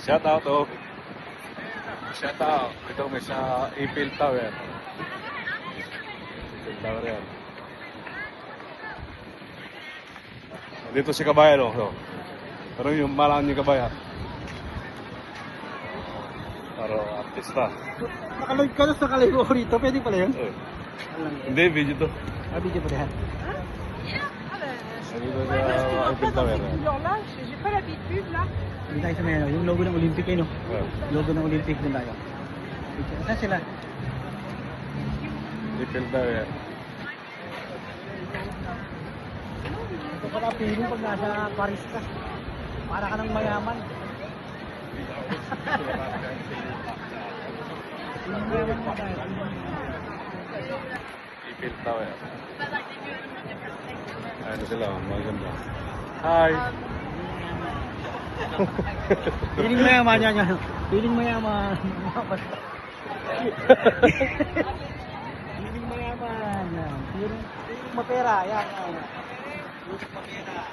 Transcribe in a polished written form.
Shout out, oh. Shout out. Ito may sa Eiffel Tower. Eiffel Tower yan. Dito si Kabayan, oh. So. Pero yung malang ni Kabayan. Pero artista. Nakaload ka na sa kaligo rito, pwede pala yun? Eh. Hindi, video to. Ah, video pala yan. Dito sa Eiffel Tower. J'ai pas l'habitude là. Hindi tayo sa may ano, yung logo ng Olympic eh, no? Logo ng Olympic din tayo. Saan sila? Eiffel Tower. Ito pala feeling pag nasa Paris ka. Para ka ng mayaman. Yung mayaman mo tayo. Eiffel Tower. Ano sila, maganda. Hi! Feeling mayaman yan yan. Feeling mayaman. Feeling mayaman yan. Feeling mapera. Yan. Feeling mapera.